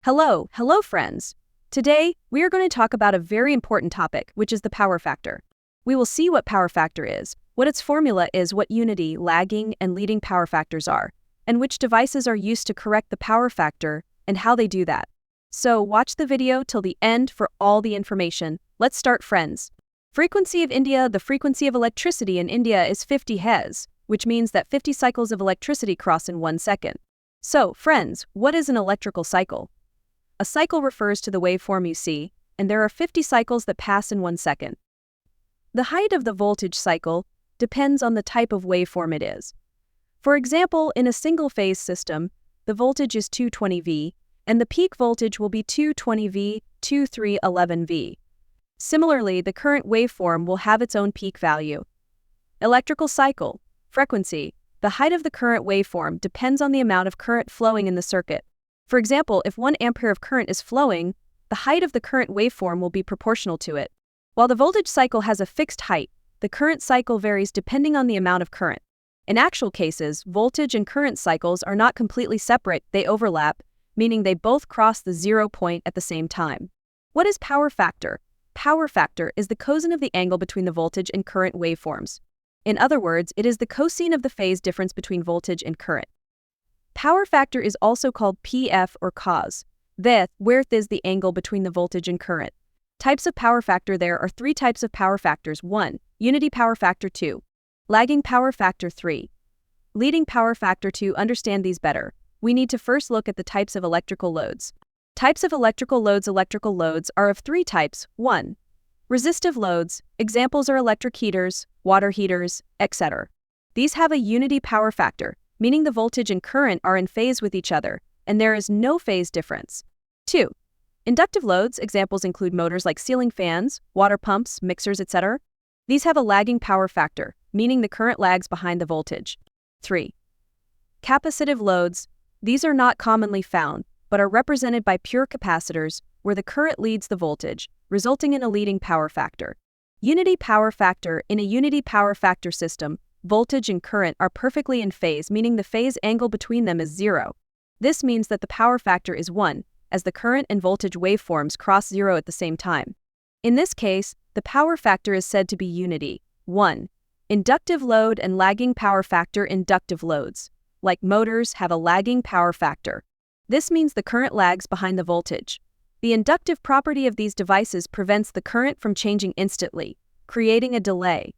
Hello friends. Today, we are going to talk about a very important topic, which is the power factor. We will see what power factor is, what its formula is, what unity, lagging, and leading power factors are, and which devices are used to correct the power factor, and how they do that. So watch the video till the end for all the information. Let's start, friends. Frequency of India. The frequency of electricity in India is 50 Hz, which means that 50 cycles of electricity cross in 1 second. So, friends, what is an electrical cycle? A cycle refers to the waveform you see, and there are 50 cycles that pass in 1 second. The height of the voltage cycle depends on the type of waveform it is. For example, in a single-phase system, the voltage is 220 V, and the peak voltage will be 220 V, 2311 V. Similarly, the current waveform will have its own peak value. Electrical cycle, frequency. The height of the current waveform depends on the amount of current flowing in the circuit. For example, if 1 ampere of current is flowing, the height of the current waveform will be proportional to it. While the voltage cycle has a fixed height, the current cycle varies depending on the amount of current. In actual cases, voltage and current cycles are not completely separate, they overlap, meaning they both cross the 0 point at the same time. What is power factor? Power factor is the cosine of the angle between the voltage and current waveforms. In other words, it is the cosine of the phase difference between voltage and current. Power factor is also called PF or cos. Where is the angle between the voltage and current. Types of power factor. There are 3 types of power factors. 1. Unity power factor. 2. Lagging power factor. 3. Leading power factor. To understand these better, we need to first look at the types of electrical loads. Types of electrical loads. Electrical loads are of 3 types. 1. Resistive loads. Examples are electric heaters, water heaters, etc. These have a unity power factor, meaning the voltage and current are in phase with each other, and there is no phase difference. 2. Inductive loads. Examples include motors like ceiling fans, water pumps, mixers, etc. These have a lagging power factor, meaning the current lags behind the voltage. 3. Capacitive loads. These are not commonly found, but are represented by pure capacitors, where the current leads the voltage, resulting in a leading power factor. Unity power factor. In a unity power factor system, voltage and current are perfectly in phase, meaning the phase angle between them is 0. This means that the power factor is 1, as the current and voltage waveforms cross 0 at the same time. In this case, the power factor is said to be unity. 1. Inductive load and lagging power factor. Inductive loads, like motors, have a lagging power factor. This means the current lags behind the voltage. The inductive property of these devices prevents the current from changing instantly, creating a delay.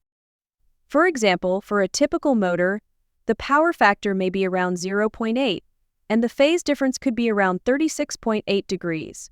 For example, for a typical motor, the power factor may be around 0.8, and the phase difference could be around 36.8 degrees.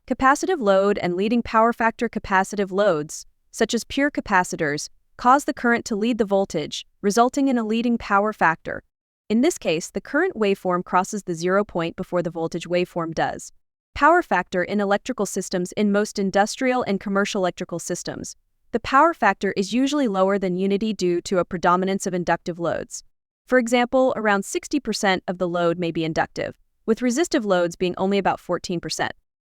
Capacitive load and leading power factor. Capacitive loads, such as pure capacitors, cause the current to lead the voltage, resulting in a leading power factor. In this case, the current waveform crosses the 0 point before the voltage waveform does. Power factor in electrical systems. In most industrial and commercial electrical systems, the power factor is usually lower than unity due to a predominance of inductive loads. For example, around 60% of the load may be inductive, with resistive loads being only about 14%.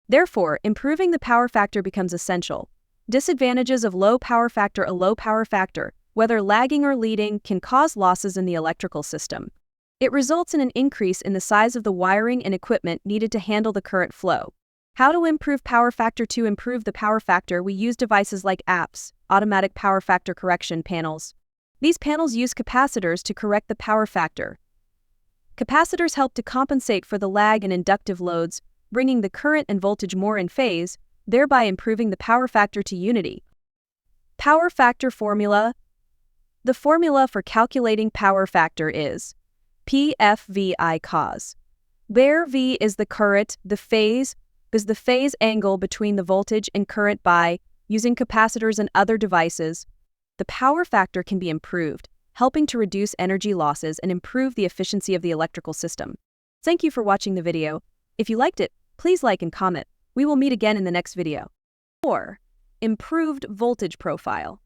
Therefore, improving the power factor becomes essential. Disadvantages of low power factor. A low power factor, whether lagging or leading, can cause losses in the electrical system. It results in an increase in the size of the wiring and equipment needed to handle the current flow. How to improve power factor? To improve the power factor, we use devices like APS, automatic power factor correction panels. These panels use capacitors to correct the power factor. Capacitors help to compensate for the lag in inductive loads, bringing the current and voltage more in phase, thereby improving the power factor to unity. Power factor formula. The formula for calculating power factor is PFVI cos, where V is the current, the phase is the phase angle between the voltage and current. By using capacitors and other devices, the power factor can be improved, helping to reduce energy losses and improve the efficiency of the electrical system. Thank you for watching the video. If you liked it, please like and comment. We will meet again in the next video. 4. Improved voltage profile.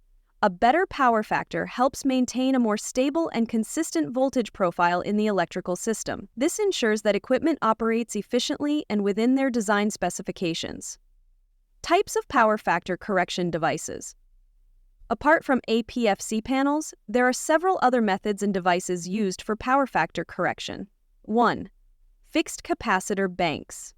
A better power factor helps maintain a more stable and consistent voltage profile in the electrical system. This ensures that equipment operates efficiently and within their design specifications. Types of power factor correction devices. Apart from APFC panels, there are several other methods and devices used for power factor correction. 1. Fixed capacitor banks.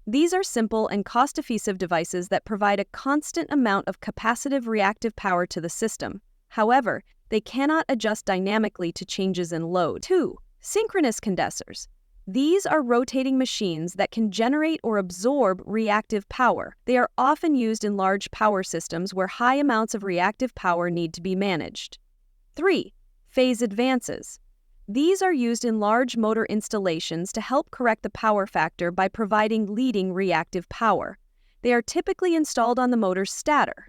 These are simple and cost-effective devices that provide a constant amount of capacitive reactive power to the system. However, they cannot adjust dynamically to changes in load. 2. Synchronous condensers. These are rotating machines that can generate or absorb reactive power. They are often used in large power systems where high amounts of reactive power need to be managed. 3. Phase advances. These are used in large motor installations to help correct the power factor by providing leading reactive power. They are typically installed on the motor's stator.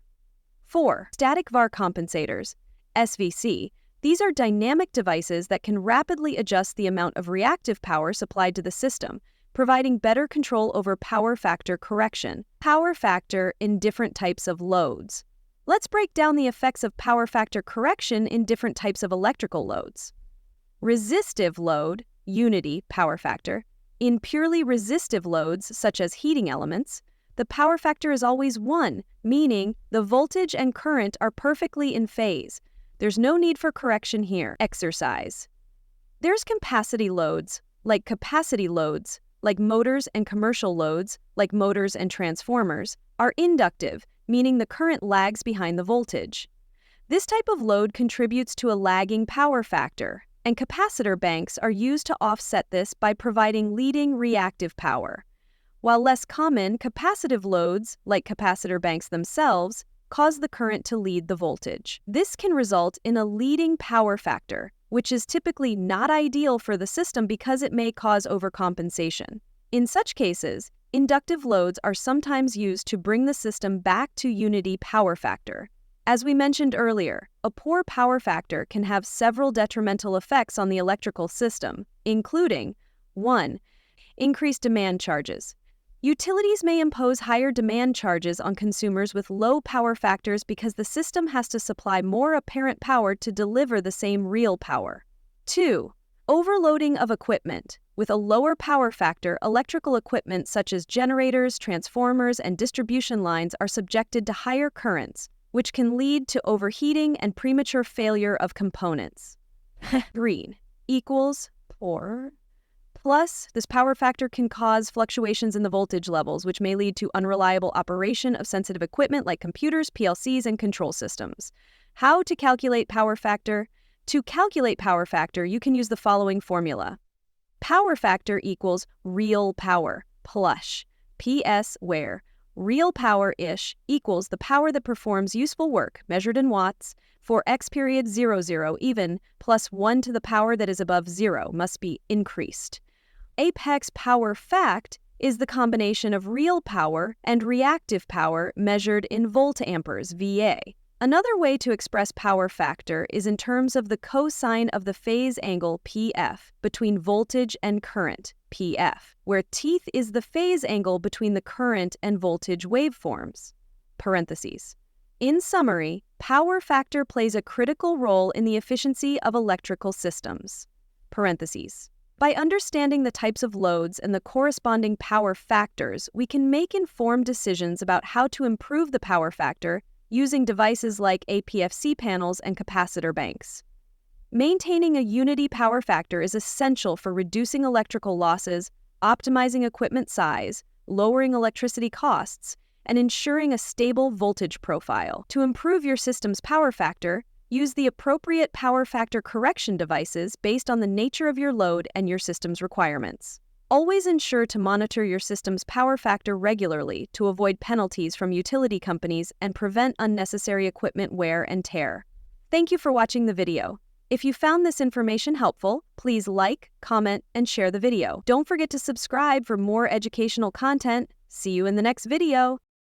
4. Static VAR compensators, SVC. These are dynamic devices that can rapidly adjust the amount of reactive power supplied to the system, providing better control over power factor correction. Power factor in different types of loads. Let's break down the effects of power factor correction in different types of electrical loads. Resistive load, unity power factor. In purely resistive loads, such as heating elements, the power factor is always 1, meaning the voltage and current are perfectly in phase. There's no need for correction here. Exercise. There's capacity loads, like motors and commercial loads, like motors and transformers, are inductive, meaning the current lags behind the voltage. This type of load contributes to a lagging power factor, and capacitor banks are used to offset this by providing leading reactive power. While less common, capacitive loads, like capacitor banks themselves, cause the current to lead the voltage. This can result in a leading power factor, which is typically not ideal for the system because it may cause overcompensation. In such cases, inductive loads are sometimes used to bring the system back to unity power factor. As we mentioned earlier, a poor power factor can have several detrimental effects on the electrical system, including 1. Increased demand charges. Utilities may impose higher demand charges on consumers with low power factors because the system has to supply more apparent power to deliver the same real power. 2. Overloading of equipment. With a lower power factor, electrical equipment such as generators, transformers, and distribution lines are subjected to higher currents, which can lead to overheating and premature failure of components. Green equals poor. Plus, this power factor can cause fluctuations in the voltage levels, which may lead to unreliable operation of sensitive equipment like computers, PLCs, and control systems. How to calculate power factor? To calculate power factor, you can use the following formula. Power factor equals real power plus PS, where real power-ish equals the power that performs useful work, measured in watts, for x period 00 even, plus 1 to the power that is above 0 must be increased. Apex power fact is the combination of real power and reactive power measured in voltamperes, VA. Another way to express power factor is in terms of the cosine of the phase angle PF between voltage and current, PF, where teeth is the phase angle between the current and voltage waveforms. Parentheses. In summary, power factor plays a critical role in the efficiency of electrical systems. Parentheses. By understanding the types of loads and the corresponding power factors, we can make informed decisions about how to improve the power factor using devices like APFC panels and capacitor banks. Maintaining a unity power factor is essential for reducing electrical losses, optimizing equipment size, lowering electricity costs, and ensuring a stable voltage profile. To improve your system's power factor, use the appropriate power factor correction devices based on the nature of your load and your system's requirements. Always ensure to monitor your system's power factor regularly to avoid penalties from utility companies and prevent unnecessary equipment wear and tear. Thank you for watching the video. If you found this information helpful, please like, comment, and share the video. Don't forget to subscribe for more educational content. See you in the next video.